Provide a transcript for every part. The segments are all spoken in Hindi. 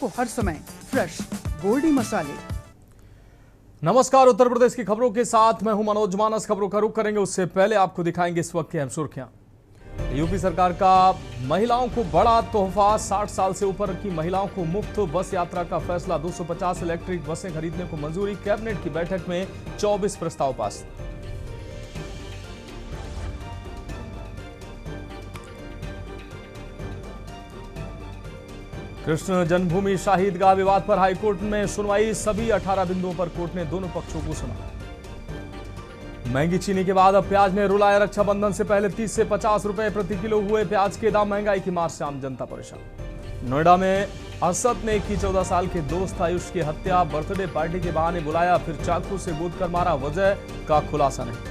आपको हर समय फ्रेश गोल्डी मसाले। नमस्कार, उत्तर प्रदेश की खबरों के साथ मैं हूं मनोज मानस। खबरों का रुख करेंगे उससे पहले आपको दिखाएंगे इस वक्त की अहम सुर्खियां। यूपी सरकार का महिलाओं को बड़ा तोहफा, 60 साल से ऊपर की महिलाओं को मुफ्त बस यात्रा का फैसला। 250 इलेक्ट्रिक बसें खरीदने को मंजूरी। कैबिनेट की बैठक में 24 प्रस्ताव पास। कृष्ण जन्मभूमि शाही ईदगाह विवाद पर हाईकोर्ट में सुनवाई। सभी 18 बिंदुओं पर कोर्ट ने दोनों पक्षों को सुना। महंगी चीनी के बाद अब प्याज ने रुलाया। रक्षाबंधन से पहले 30 से 50 रुपए प्रति किलो हुए प्याज के दाम। महंगाई की मार से आम जनता परेशान। नोएडा में असद ने की 14 साल के दोस्त आयुष की हत्या। बर्थडे पार्टी के बहाने बुलाया, फिर चाकू से गोद कर मारा। वजह का खुलासा नहीं।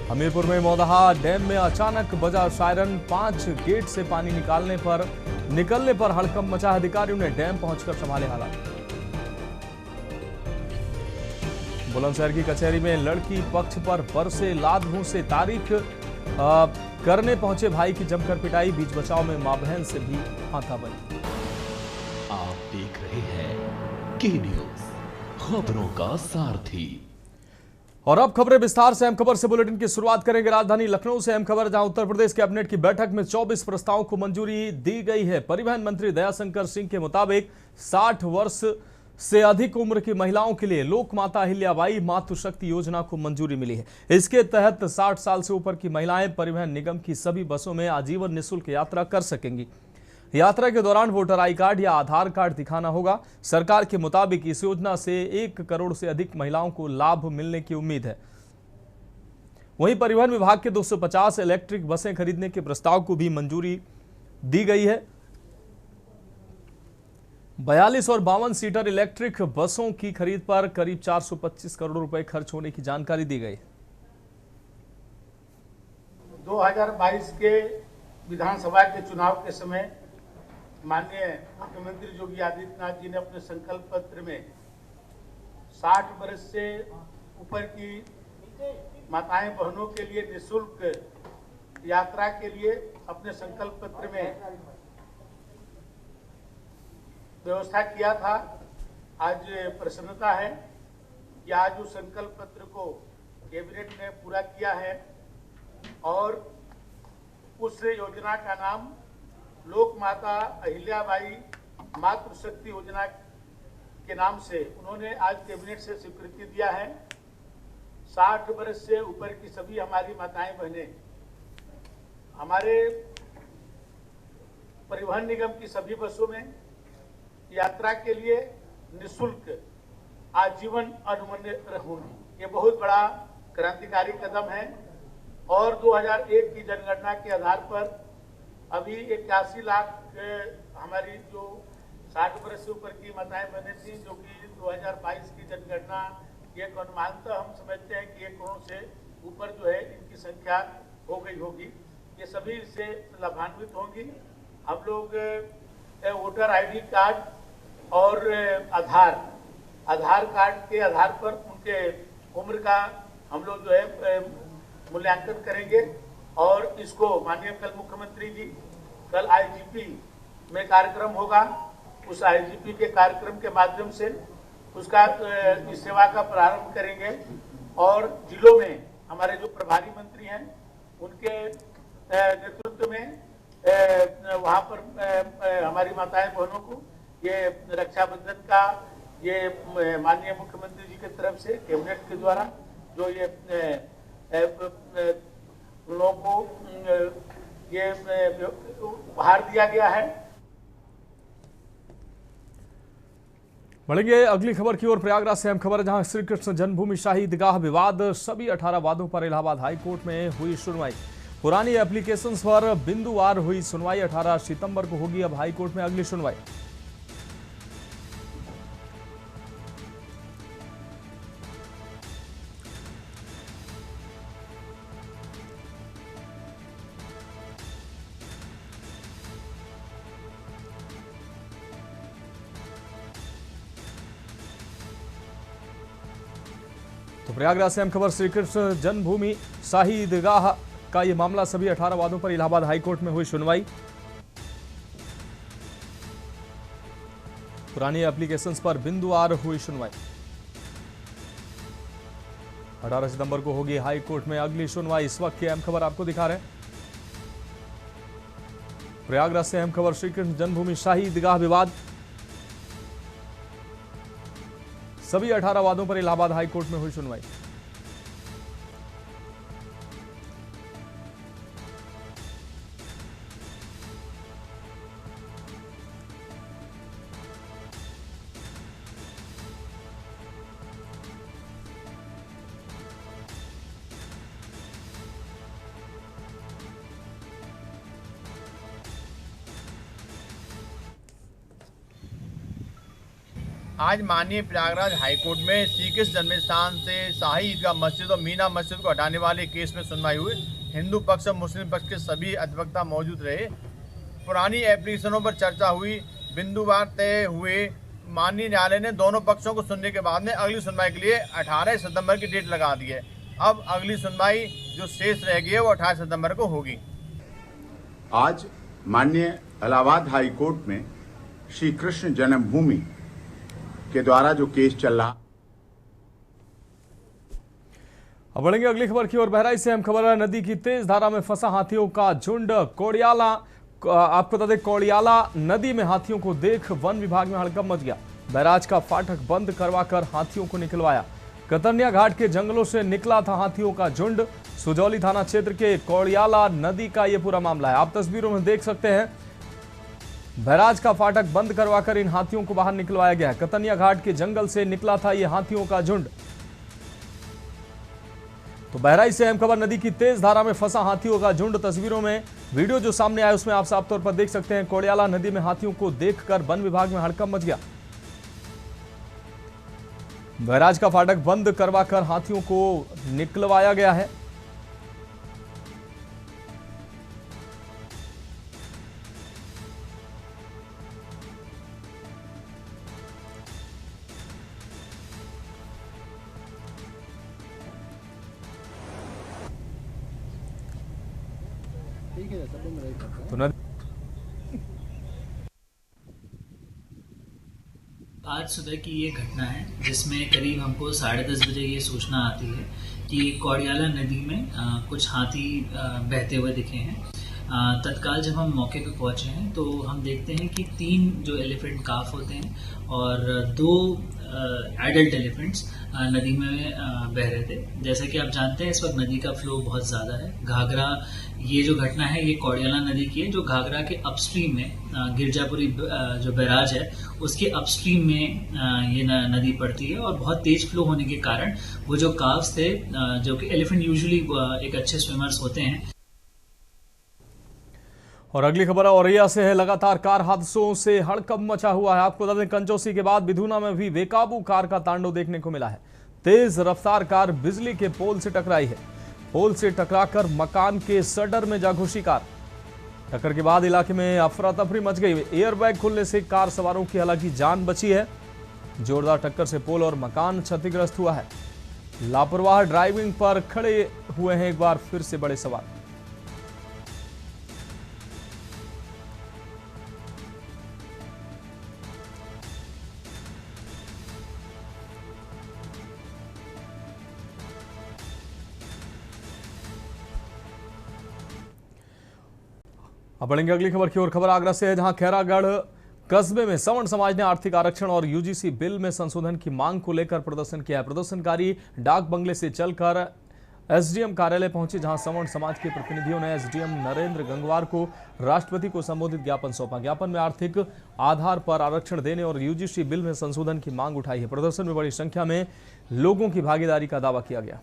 हमीरपुर में मौदहा डैम में अचानक बजा सायरन। 5 गेट से पानी निकलने पर हड़कंप मचा। अधिकारियों ने डैम पहुंचकर संभाले हालात। बुलंदशहर की कचहरी में लड़की पक्ष पर बरसे लात घूंसे। तारीख करने पहुंचे भाई की जमकर पिटाई। बीच बचाव में मां बहन से भी हाथापाई। आप देख रहे हैं के न्यूज, खबरों का सारथी। और अब खबरें विस्तार से। अहम खबर से बुलेटिन की शुरुआत करेंगे राजधानी लखनऊ से। अहम खबर, जहां उत्तर प्रदेश कैबिनेट की बैठक में 24 प्रस्तावों को मंजूरी दी गई है। परिवहन मंत्री दयाशंकर सिंह के मुताबिक 60 वर्ष से अधिक उम्र की महिलाओं के लिए लोक माता अहिल्याबाई मातृशक्ति योजना को मंजूरी मिली है। इसके तहत 60 साल से ऊपर की महिलाएं परिवहन निगम की सभी बसों में आजीवन निःशुल्क यात्रा कर सकेंगी। यात्रा के दौरान वोटर आई कार्ड या आधार कार्ड दिखाना होगा। सरकार के मुताबिक इस योजना से 1 करोड़ से अधिक महिलाओं को लाभ मिलने की उम्मीद है। वहीं परिवहन विभाग के 250 इलेक्ट्रिक बसें खरीदने के प्रस्ताव को भी मंजूरी दी गई है। 42 और 52 सीटर इलेक्ट्रिक बसों की खरीद पर करीब 425 करोड़ रुपए खर्च होने की जानकारी दी गई। 2022 के विधानसभा के चुनाव के समय माननीय मुख्यमंत्री योगी आदित्यनाथ जी ने अपने संकल्प पत्र में 60 वर्ष से ऊपर की माताएं बहनों के लिए निःशुल्क यात्रा के लिए अपने संकल्प पत्र में व्यवस्था किया था। आज प्रसन्नता है कि आज उस संकल्प पत्र को कैबिनेट ने पूरा किया है और उस योजना का नाम लोक माता अहिल्याबाई मातृशक्ति योजना के नाम से उन्होंने आज कैबिनेट से स्वीकृति दिया है। 60 वर्ष से ऊपर की सभी हमारी माताएं बहनें हमारे परिवहन निगम की सभी बसों में यात्रा के लिए निःशुल्क आजीवन अनुमन्य होंगी। ये बहुत बड़ा क्रांतिकारी कदम है और 2001 की जनगणना के आधार पर अभी 81 लाख हमारी जो 60 वर्ष से ऊपर की माताएं बहनें थी, जो कि 2022 की जनगणना एक अनुमानतः हम समझते हैं कि 1 करोड़ से ऊपर जो है इनकी संख्या हो गई होगी। ये सभी इससे लाभान्वित होंगी। हम लोग वोटर आईडी कार्ड और आधार कार्ड के आधार पर उनके उम्र का हम लोग जो है मूल्यांकन करेंगे और इसको माननीय कल मुख्यमंत्री जी कल आईजीपी में कार्यक्रम होगा। उस आईजीपी के कार्यक्रम के माध्यम से उसका इस सेवा का प्रारंभ करेंगे और जिलों में हमारे जो प्रभारी मंत्री हैं उनके नेतृत्व में वहाँ पर हमारी माताएं बहनों को ये रक्षाबंधन का ये माननीय मुख्यमंत्री जी की तरफ से कैबिनेट के द्वारा जो ये लोगों को ये उपहार दिया गया है। बढ़ेंगे अगली खबर की ओर। प्रयागराज से अहम खबर, जहां श्री कृष्ण जन्मभूमि शाही ईदगाह विवाद। सभी 18 वादों पर इलाहाबाद हाईकोर्ट में हुई सुनवाई। पुरानी एप्लीकेशंस पर बिंदुवार हुई सुनवाई। 18 सितंबर को होगी अब हाईकोर्ट में अगली सुनवाई। तो प्रयागराज से अहम खबर, श्री कृष्ण जन्मभूमि शाही ईदगाह का ये मामला। सभी 18 वादों पर इलाहाबाद हाईकोर्ट में हुई सुनवाई। पुरानी एप्लीकेशंस पर बिंदुवार हुई सुनवाई। 18 सितंबर को होगी हाई कोर्ट में अगली सुनवाई। इस वक्त की अहम खबर आपको दिखा रहे हैं। प्रयागराज से अहम खबर, श्री कृष्ण जन्मभूमि शाही ईदगाह विवाद। सभी 18 वादों पर इलाहाबाद हाई कोर्ट में हुई सुनवाई। आज माननीय प्रयागराज हाईकोर्ट में श्री कृष्ण जन्मस्थान से शाही ईदगाह मस्जिद और मीना मस्जिद को हटाने वाले केस में सुनवाई हुई। हिंदू पक्ष और मुस्लिम पक्ष के सभी अधिवक्ता मौजूद रहे। पुरानी एप्लीकेशनों पर चर्चा हुई, बिंदुवार तय हुए। माननीय न्यायालय ने दोनों पक्षों को सुनने के बाद में अगली सुनवाई के लिए 18 सितंबर की डेट लगा दी है। अब अगली सुनवाई जो शेष रह गई है वो 18 सितंबर को होगी। आज माननीय इलाहाबाद हाई कोर्ट में श्री कृष्ण जन्मभूमि के द्वारा जो केस चल रहा। अब बढ़ेंगे अगली खबर की ओर। बहराइच से अहम खबर है, नदी की तेज धारा में फंसा हाथियों का झुंड। कोड़ियाला, आपको बता दें, कोड़ियाला नदी में हाथियों को देख वन विभाग में हड़कंप मच गया। बैराज का फाटक बंद करवाकर हाथियों को निकलवाया। कतरनिया घाट के जंगलों से निकला था हाथियों का झुंड। सुजौली थाना क्षेत्र के कोड़ियाला नदी का यह पूरा मामला है। आप तस्वीरों में देख सकते हैं, बैराज का फाटक बंद करवाकर इन हाथियों को बाहर निकलवाया गया। कतरनिया घाट के जंगल से निकला था यह हाथियों का झुंड। तो बहराइच से अहम खबर, नदी की तेज धारा में फंसा हाथियों का झुंड। तस्वीरों में वीडियो जो सामने आया उसमें आप साफ तौर पर देख सकते हैं, कोड़ियाला नदी में हाथियों को देखकर वन विभाग में हड़कंप मच गया। बैराज का फाटक बंद करवाकर हाथियों को निकलवाया गया है। तो आज सुबह की ये घटना है जिसमें करीब हमको 10:30 बजे ये सूचना आती है कि कोड़ियाला नदी में कुछ हाथी बहते हुए दिखे हैं। तत्काल जब हम मौके पे पहुंचे हैं तो हम देखते हैं कि 3 जो एलिफेंट काफ होते हैं और 2 एडल्ट एलिफेंट्स नदी में बह रहे थे। जैसा कि आप जानते हैं इस वक्त नदी का फ्लो बहुत ज़्यादा है। घाघरा, ये जो घटना है ये कोड़ियाला नदी की है, जो घाघरा के अपस्ट्रीम में गिरजापुरी जो बैराज है उसके अपस्ट्रीम में ये नदी पड़ती है। और बहुत तेज फ्लो होने के कारण वो जो काव्स थे, जो कि एलिफेंट यूजुअली एक अच्छे स्विमर्स होते हैं। और अगली खबर औरैया से है। लगातार कार हादसों से हड़कंप मचा हुआ है। आपको बता दें, कंजौसी के बाद बिधूना में भी बेकाबू कार का तांडव देखने को मिला है। तेज रफ्तार कार बिजली के पोल से टकराई है। पोल से टकराकर मकान के सडर में जा घुसी कार। टक्कर के बाद इलाके में अफरा तफरी मच गई। एयरबैग खुलने से कार सवारों की हालांकि जान बची है। जोरदार टक्कर से पोल और मकान क्षतिग्रस्त हुआ है। लापरवाह ड्राइविंग पर खड़े हुए हैं एक बार फिर से बड़े सवाल। अब बढ़ेंगे अगली खबर की ओर। खबर आगरा से है, जहां खैरागढ़ कस्बे में सवर्ण समाज ने आर्थिक आरक्षण और यूजीसी बिल में संशोधन की मांग को लेकर प्रदर्शन किया है। प्रदर्शनकारी डाक बंगले से चलकर एसडीएम कार्यालय पहुंचे, जहां सवर्ण समाज के प्रतिनिधियों ने एसडीएम नरेंद्र गंगवार को राष्ट्रपति को संबोधित ज्ञापन सौंपा। ज्ञापन में आर्थिक आधार पर आरक्षण देने और यूजीसी बिल में संशोधन की मांग उठाई है। प्रदर्शन में बड़ी संख्या में लोगों की भागीदारी का दावा किया गया।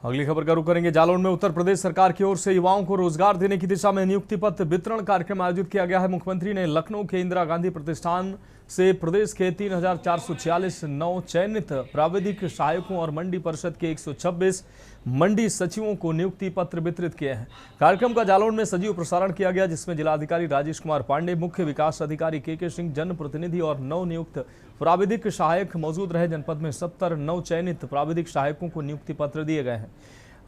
अगली खबर का रुख करेंगे जालौन में। उत्तर प्रदेश सरकार की ओर से युवाओं को रोजगार देने की दिशा में नियुक्ति पत्र वितरण कार्यक्रम आयोजित किया गया है। मुख्यमंत्री ने लखनऊ के इंदिरा गांधी प्रतिष्ठान से प्रदेश के 3,446 नव चयनित प्राविधिक सहायकों और मंडी परिषद के 126 मंडी सचिवों को नियुक्ति पत्र वितरित किए हैं। कार्यक्रम का जालौन में सजीव प्रसारण किया गया, जिसमें जिलाधिकारी राजेश कुमार पांडे, मुख्य विकास अधिकारी के सिंह, जनप्रतिनिधि और नव नियुक्त प्राविधिक सहायक मौजूद रहे। जनपद में 70 नव चयनित प्राविधिक सहायकों को नियुक्ति पत्र दिए गए हैं।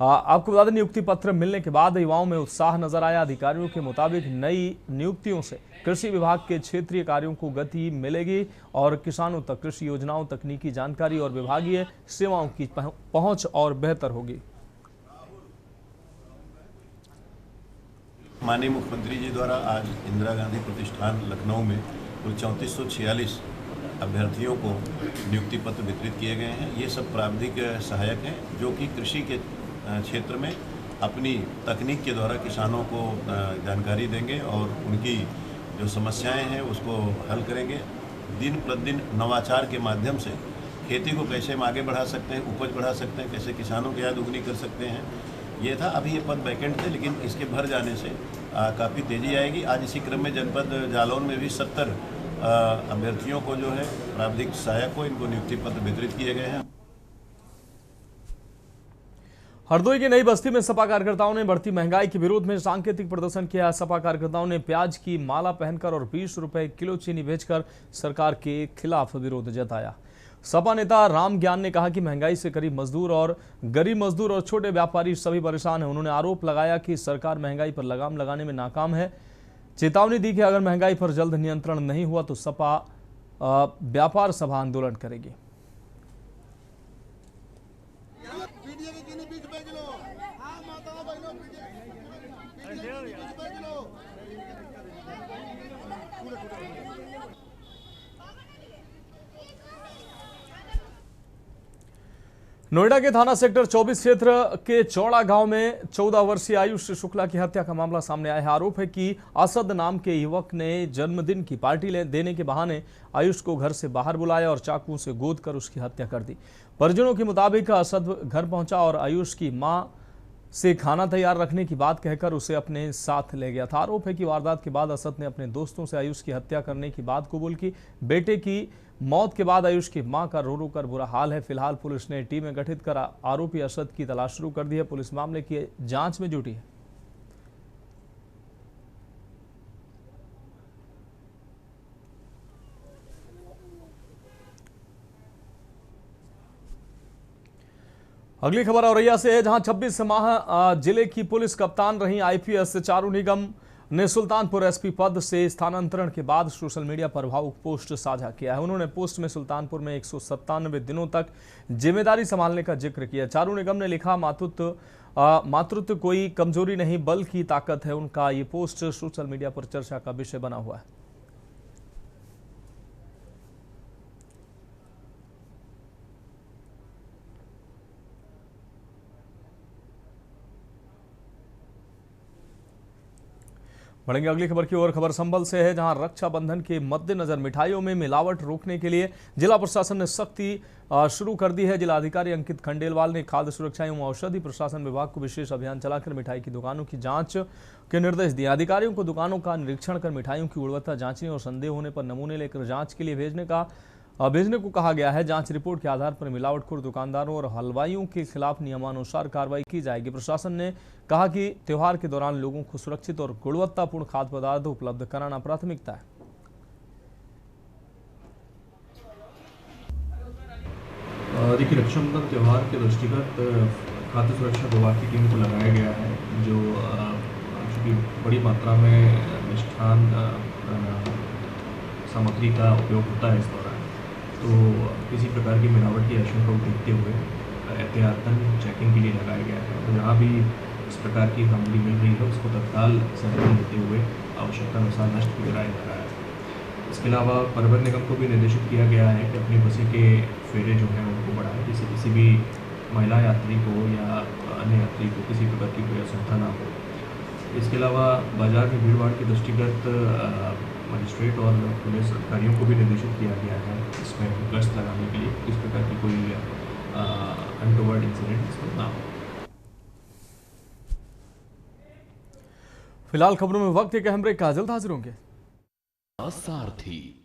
आपको बता दें, नियुक्ति पत्र मिलने के बाद युवाओं में उत्साह नजर आया। अधिकारियों के मुताबिक नई नियुक्तियों से कृषि विभाग के क्षेत्रीय कार्यों को गति मिलेगी और किसानों तक कृषि योजनाओं, तकनीकी जानकारी और विभागीय सेवाओं की पहुंच और बेहतर होगी। माननीय मुख्यमंत्री जी द्वारा आज इंदिरा गांधी प्रतिष्ठान लखनऊ में कुल 3446 अभ्यर्थियों को नियुक्ति पत्र वितरित किए गए हैं। ये सब प्राविधिक सहायक हैं जो कि कृषि के क्षेत्र में अपनी तकनीक के द्वारा किसानों को जानकारी देंगे और उनकी जो समस्याएं हैं उसको हल करेंगे। दिन प्रतिदिन नवाचार के माध्यम से खेती को कैसे हम आगे बढ़ा सकते हैं, उपज बढ़ा सकते हैं, कैसे किसानों की आय दुगनी कर सकते हैं, ये था। अभी ये पद वैकेंट थे, लेकिन इसके भर जाने से काफ़ी तेज़ी आएगी। आज इसी क्रम में जनपद जालौन में भी 70 अभ्यर्थियों को जो है प्राविधिक सहायक को इनको नियुक्ति पत्र वितरित किए गए हैं। हरदोई की नई बस्ती में सपा कार्यकर्ताओं ने बढ़ती महंगाई के विरोध में सांकेतिक प्रदर्शन किया। सपा कार्यकर्ताओं ने प्याज की माला पहनकर और 20 रुपए किलो चीनी बेचकर सरकार के खिलाफ विरोध जताया। सपा नेता राम ज्ञान ने कहा कि महंगाई से गरीब मजदूर और छोटे व्यापारी सभी परेशान हैं। उन्होंने आरोप लगाया कि सरकार महंगाई पर लगाम लगाने में नाकाम है। चेतावनी दी कि अगर महंगाई पर जल्द नियंत्रण नहीं हुआ तो सपा व्यापार सभा आंदोलन करेगी। नोएडा के थाना सेक्टर 24 क्षेत्र के चौड़ा गांव में 14 वर्षीय आयुष शुक्ला की हत्या का मामला सामने आया है। आरोप है कि असद नाम के युवक ने जन्मदिन की पार्टी देने के बहाने आयुष को घर से बाहर बुलाया और चाकू से गोद कर उसकी हत्या कर दी। परिजनों के मुताबिक असद घर पहुंचा और आयुष की मां से खाना तैयार रखने की बात कहकर उसे अपने साथ ले गया था। आरोप है कि वारदात के बाद असद ने अपने दोस्तों से आयुष की हत्या करने की बात कबूल की। बेटे की मौत के बाद आयुष की मां का रो रो कर बुरा हाल है। फिलहाल पुलिस ने टीमें गठित कर आरोपी असद की तलाश शुरू कर दी है। पुलिस मामले की जांच में जुटी है। अगली खबर औरैया से है, जहां 26 माह जिले की पुलिस कप्तान रही आईपीएस चारू निगम ने सुल्तानपुर एसपी पद से स्थानांतरण के बाद सोशल मीडिया पर भावुक पोस्ट साझा किया है। उन्होंने पोस्ट में सुल्तानपुर में 197 दिनों तक जिम्मेदारी संभालने का जिक्र किया। चारू निगम ने लिखा, मातृत्व कोई कमजोरी नहीं बल्कि ताकत है। उनका ये पोस्ट सोशल मीडिया पर चर्चा का विषय बना हुआ है। बढ़ेंगे अगली खबर की ओर। खबर संभल से है, जहां रक्षाबंधन के मद्देनजर मिठाइयों में मिलावट रोकने के लिए जिला प्रशासन ने सख्ती शुरू कर दी है। जिलाधिकारी अंकित खंडेलवाल ने खाद्य सुरक्षा एवं औषधि प्रशासन विभाग को विशेष अभियान चलाकर मिठाई की दुकानों की जांच के निर्देश दिए। अधिकारियों को दुकानों का निरीक्षण कर मिठाइयों की गुणवत्ता जांचने और संदेह होने पर नमूने लेकर जांच के लिए भेजने को कहा गया है। जांच रिपोर्ट के आधार पर मिलावटखोर दुकानदारों और हलवाइयों के खिलाफ नियमानुसार कार्रवाई की जाएगी। प्रशासन ने कहा कि त्योहार के दौरान लोगों को सुरक्षित और गुणवत्तापूर्ण खाद्य पदार्थ उपलब्ध कराना प्राथमिकता है। देखिए, रक्षाबंधन त्यौहार के दृष्टिगत खाद्य सुरक्षा विभाग की टीम को लगाया गया है, जो चूँकि बड़ी मात्रा में मिष्ठान सामग्री का उपयोग होता है इस दौरान, तो किसी प्रकार की मिलावट की आशंका को देखते हुए एहतियातन चेकिंग के लिए लगाया गया है। तो जहाँ भी इस प्रकार की सामग्री मिल रही है उसको तत्काल संज्ञान लेते हुए आवश्यकता अनुसार नष्ट भी कराया जा रहा है। इसके अलावा परिवहन निगम को भी निर्देशित किया गया है कि अपनी बसें के फेरे जो हैं उनको बढ़ाएं, जिससे किसी भी महिला यात्री को या अन्य यात्री को किसी प्रकार की कोई असुविधा ना हो। इसके अलावा बाजार में भीड़ भाड़ के दृष्टिगत मजिस्ट्रेट और पुलिस अधिकारियों को भी निर्देशित किया गया है इसमें गश्त लगाने के लिए, किस प्रकार की कोई अनटोवर्ड इंसिडेंट इसमें ना हो। फिलहाल खबरों में वक्त एक अहम ब्रेक का, जल्द हाजिर होंगे। सारथी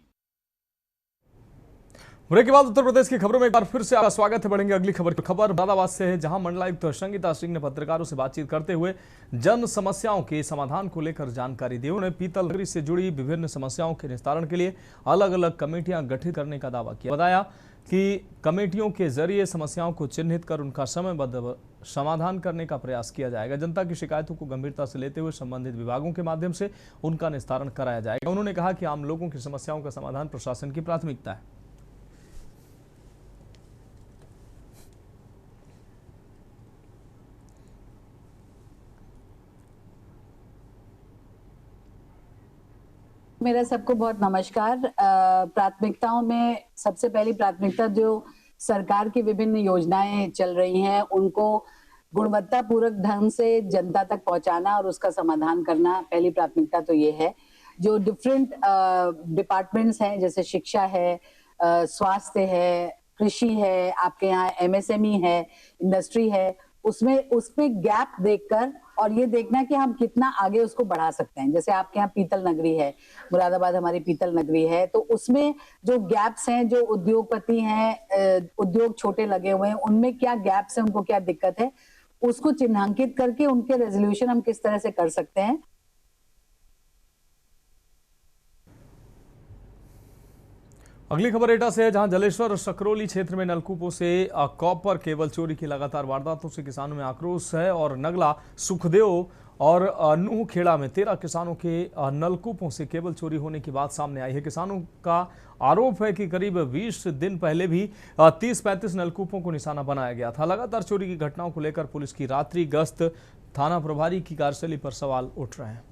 ब्रेक के बाद उत्तर प्रदेश की खबरों में एक बार फिर से आपका स्वागत है। बढ़ेंगे अगली खबर मुरादाबाद से है, जहां मंडलायुक्त संगीता सिंह ने पत्रकारों से बातचीत करते हुए जन समस्याओं के समाधान को लेकर जानकारी दी। उन्होंने पीतल नगरी से जुड़ी विभिन्न समस्याओं के निस्तारण के लिए अलग अलग कमेटियां गठित करने का दावा किया। बताया कि कमेटियों के जरिए समस्याओं को चिन्हित कर उनका समयबद्ध समाधान करने का प्रयास किया जाएगा। जनता की शिकायतों को गंभीरता से लेते हुए संबंधित विभागों के माध्यम से उनका निस्तारण कराया जाएगा। उन्होंने कहा कि आम लोगों की समस्याओं का समाधान प्रशासन की प्राथमिकता है। मेरा सबको बहुत नमस्कार। प्राथमिकताओं में सबसे पहली प्राथमिकता जो सरकार की विभिन्न योजनाएं चल रही हैं उनको गुणवत्तापूर्वक ढंग से जनता तक पहुंचाना और उसका समाधान करना, पहली प्राथमिकता तो ये है। जो डिफरेंट डिपार्टमेंट्स हैं जैसे शिक्षा है, स्वास्थ्य है, कृषि है, आपके यहाँ MSME है, इंडस्ट्री है, उसमें गैप देखकर और ये देखना कि हम कितना आगे उसको बढ़ा सकते हैं। जैसे आपके यहाँ पीतल नगरी है, मुरादाबाद हमारी पीतल नगरी है, तो उसमें जो गैप्स हैं, जो उद्योगपति हैं, उद्योग छोटे लगे हुए हैं, उनमें क्या गैप्स हैं, उनको क्या दिक्कत है, उसको चिन्हांकित करके उनके रेजोल्यूशन हम किस तरह से कर सकते हैं। अगली खबर एटा से है, जहां जलेश्वर और सकरौली क्षेत्र में नलकूपों से कॉपर केबल चोरी की लगातार वारदातों से किसानों में आक्रोश है। और नगला, सुखदेव और नूहखेड़ा में 13 किसानों के नलकूपों से केबल चोरी होने की बात सामने आई है। किसानों का आरोप है कि करीब 20 दिन पहले भी 30-35 नलकूपों को निशाना बनाया गया था। लगातार चोरी की घटनाओं को लेकर पुलिस की रात्रि गश्त, थाना प्रभारी की कार्यशैली पर सवाल उठ रहे हैं।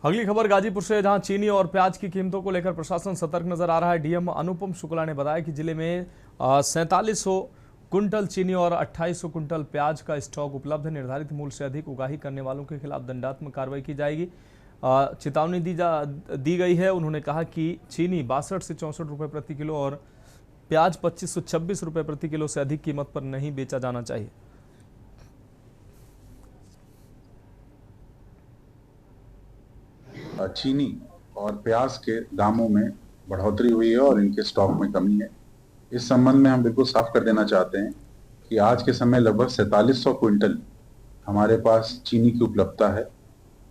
अगली खबर गाजीपुर से, जहां चीनी और प्याज की कीमतों को लेकर प्रशासन सतर्क नजर आ रहा है। डीएम अनुपम शुक्ला ने बताया कि जिले में 4700 कुंटल चीनी और 2800 कुंटल प्याज का स्टॉक उपलब्ध है। निर्धारित मूल्य से अधिक उगाही करने वालों के खिलाफ दंडात्मक कार्रवाई की जाएगी। चेतावनी दी गई है। उन्होंने कहा कि चीनी 62 से 64 रुपये प्रति किलो और प्याज 2526 रुपये प्रति किलो से अधिक कीमत पर नहीं बेचा जाना चाहिए। चीनी और प्याज के दामों में बढ़ोतरी हुई है और इनके स्टॉक में कमी है। इस संबंध में हम बिल्कुल साफ कर देना चाहते हैं कि आज के समय लगभग 4700 क्विंटल हमारे पास चीनी की उपलब्धता है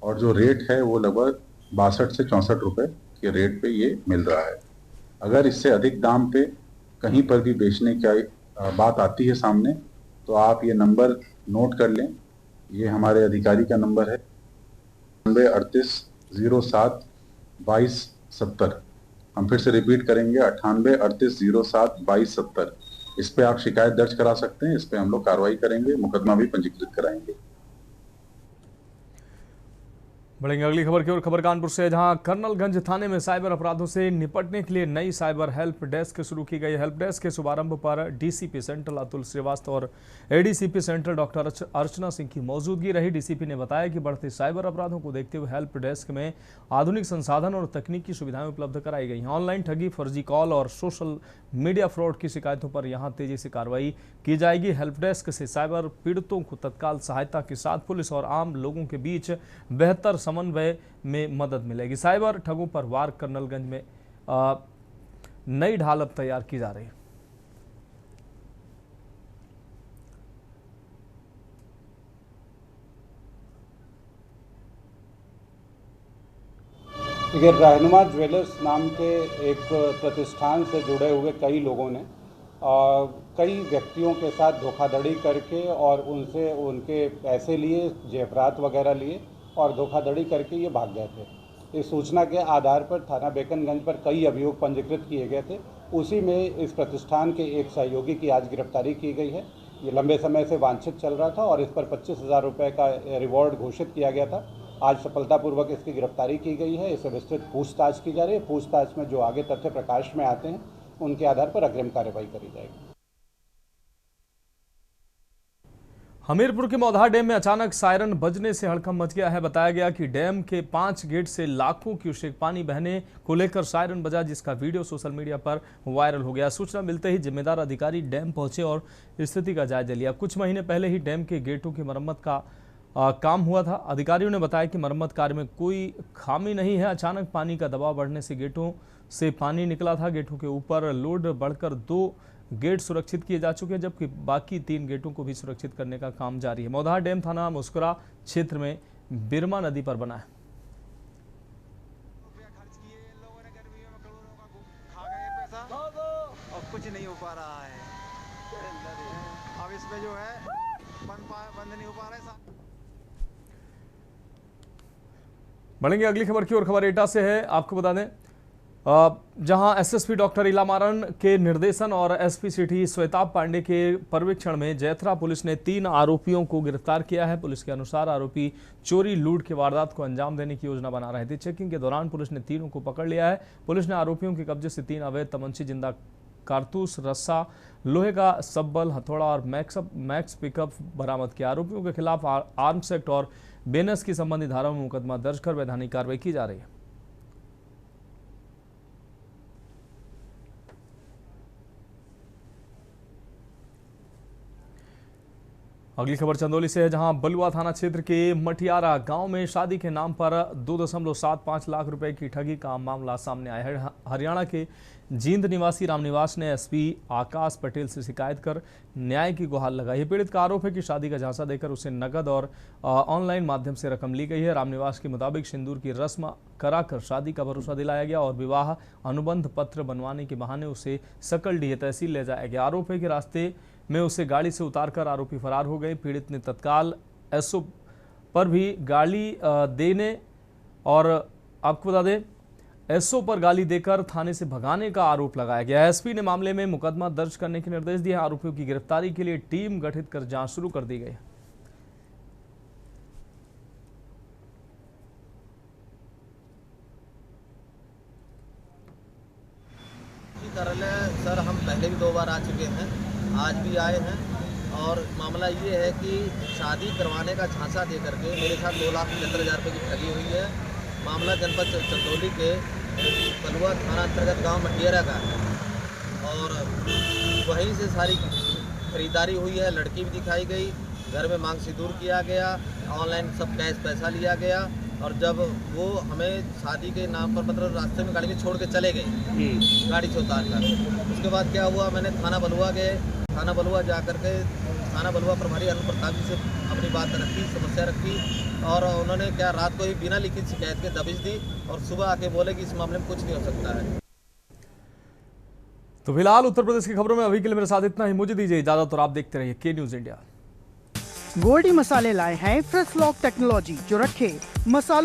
और जो रेट है वो लगभग 62 से 64 रुपए के रेट पे ये मिल रहा है। अगर इससे अधिक दाम पे कहीं पर भी बेचने की बात आती है सामने, तो आप ये नंबर नोट कर लें। ये हमारे अधिकारी का नंबर है 9838072270। हम फिर से रिपीट करेंगे 9838072270। इस पे आप शिकायत दर्ज करा सकते हैं। इस पे हम लोग कार्रवाई करेंगे, मुकदमा भी पंजीकृत कराएंगे। बढ़ेंगे अगली खबर की ओर। खबर कानपुर से, जहां कर्नलगंज थाने में साइबर अपराधों से निपटने के लिए नई साइबर हेल्प डेस्क शुरू की गई। हेल्प डेस्क के शुभारंभ पर डीसीपी सेंट्रल अतुल श्रीवास्तव और ADCP central doctor Archana Singh की मौजूदगी रही। डीसीपी ने बताया कि बढ़ते साइबर अपराधों को देखते हुए हेल्प डेस्क में आधुनिक संसाधन और तकनीकी सुविधाएं उपलब्ध कराई गई हैं। ऑनलाइन ठगी, फर्जी कॉल और सोशल मीडिया फ्रॉड की शिकायतों पर यहां तेजी से कार्रवाई की जाएगी। हेल्प डेस्क से साइबर पीड़ितों को तत्काल सहायता के साथ पुलिस और आम लोगों के बीच बेहतर समन्वय में मदद मिलेगी। साइबर ठगों पर वार कर्नलगंज में नई ढाल अब तैयार की जा रही है। देखिए, रहनुमा ज्वेलर्स नाम के एक प्रतिष्ठान से जुड़े हुए कई लोगों ने कई व्यक्तियों के साथ धोखाधड़ी करके और उनसे उनके पैसे लिए, जेवरात वगैरह लिए और धोखाधड़ी करके ये भाग गए थे। इस सूचना के आधार पर थाना बेकनगंज पर कई अभियोग पंजीकृत किए गए थे। उसी में इस प्रतिष्ठान के एक सहयोगी की आज गिरफ्तारी की गई है। ये लंबे समय से वांछित चल रहा था और इस पर 25,000 रुपये का रिवॉर्ड घोषित किया गया था। आज सफलतापूर्वक इसकी गिरफ्तारी की गई है। इसे विस्तृत पूछताछ की जा रही है। पूछताछ में जो आगे तथ्य प्रकाश में आते हैं उनके आधार पर अग्रिम कार्रवाई करी जाएगी। हमीरपुर के मौधा डैम में अचानक सायरन बजने से हड़कंप मच गया है। बताया गया कि डैम के 5 गेट से लाखों क्यूसेक पानी बहने को लेकर सायरन बजा, जिसका वीडियो सोशल मीडिया पर वायरल हो गया। सूचना मिलते ही जिम्मेदार अधिकारी डैम पहुंचे और स्थिति का जायजा लिया। कुछ महीने पहले ही डैम के गेटों की मरम्मत का काम हुआ था। अधिकारियों ने बताया कि मरम्मत कार्य में कोई खामी नहीं है। अचानक पानी का दबाव बढ़ने से गेटों से पानी निकला था। गेटों के ऊपर लोड बढ़कर 2 गेट सुरक्षित किए जा चुके हैं, जबकि बाकी 3 गेटों को भी सुरक्षित करने का काम जारी है। मौधा डैम थाना मुस्कुरा क्षेत्र में बिरमा नदी पर बना है। और कुछ नहीं हो पा रहा है। अब इसमें जो है बंद नहीं हो पा रहा है। बढ़ेंगे अगली खबर की ओर। खबर एटा से है। आपको बता दें, जहां एसएसपी डॉक्टर इलामारन के निर्देशन और एसपी सिटी श्वेताब पांडे के पर्यवेक्षण में जैथरा पुलिस ने 3 आरोपियों को गिरफ्तार किया है। पुलिस के अनुसार आरोपी चोरी लूट की वारदात को अंजाम देने की योजना बना रहे थे। चेकिंग के दौरान पुलिस ने तीनों को पकड़ लिया है। पुलिस ने आरोपियों के कब्जे से 3 अवैध तमंची, जिंदा कारतूस, रस्सा, लोहे का सब्बल, हथौड़ा और मैक्स पिकअप बरामद किया। आरोपियों के खिलाफ आर्म्स एक्ट और बेनस की संबंधित धाराओं में मुकदमा दर्ज कर वैधानिक कार्रवाई की जा रही है। अगली खबर चंदौली से है, जहां बलुआ थाना क्षेत्र के मटियारा गांव में शादी के नाम पर 2.75 लाख रुपए की ठगी का मामला सामने आया है। हरियाणा के जींद निवासी रामनिवास ने एसपी आकाश पटेल से शिकायत कर न्याय की गुहार लगाई। पीड़ित का आरोप है कि शादी का झांसा देकर उसे नगद और ऑनलाइन माध्यम से रकम ली गई है। रामनिवास के मुताबिक सिंदूर की रस्म कराकर शादी का भरोसा दिलाया गया और विवाह अनुबंध पत्र बनवाने के बहाने उसे सकलडीह तहसील ले जाया गया। आरोप है कि रास्ते में उसे गाड़ी से उतारकर आरोपी फरार हो गए। पीड़ित ने तत्काल एसओ पर भी गाली देने और आपको बता दें एसओ पर गाली देकर थाने से भगाने का आरोप लगाया गया। एसपी ने मामले में मुकदमा दर्ज करने के निर्देश दिए। आरोपियों की गिरफ्तारी के लिए टीम गठित कर जांच शुरू कर दी गई। कार्यालय सर हम पहले भी 2 बार आ चुके हैं, आज भी आए हैं और मामला ये है कि शादी करवाने का झांसा दे करके मेरे साथ 2,75,000 रुपये की ठगी हुई है। मामला जनपद चंदौली के बलुआ थाना अंतर्गत गांव मटियारा का है और वहीं से सारी खरीदारी हुई है। लड़की भी दिखाई गई, घर में मांग सिंदूर किया गया, ऑनलाइन सब कैश पैसा लिया गया और जब वो हमें शादी के नाम पर मतलब रास्ते में गाड़ी में छोड़ के चले गए गाड़ी से उतार कर। उसके बाद क्या हुआ, मैंने थाना बलुआ गए, थाना बलुआ जा कर के थाना बलुआ प्रभारी अनु प्रताप जी से अपनी बात रखी, समस्या रखी और उन्होंने क्या रात को ही बिना लिखित शिकायत के दबिश दी और सुबह आके बोले कि इस मामले में कुछ नहीं हो सकता है। तो फिलहाल उत्तर प्रदेश की खबरों में अभी के लिए मेरे साथ इतना ही। मुझे दीजिए इजाजत और आप देखते रहिए के न्यूज इंडिया। गोल्डी मसाले लाए हैं फ्रेश लॉक टेक्नोलॉजी, जो रखे मसालों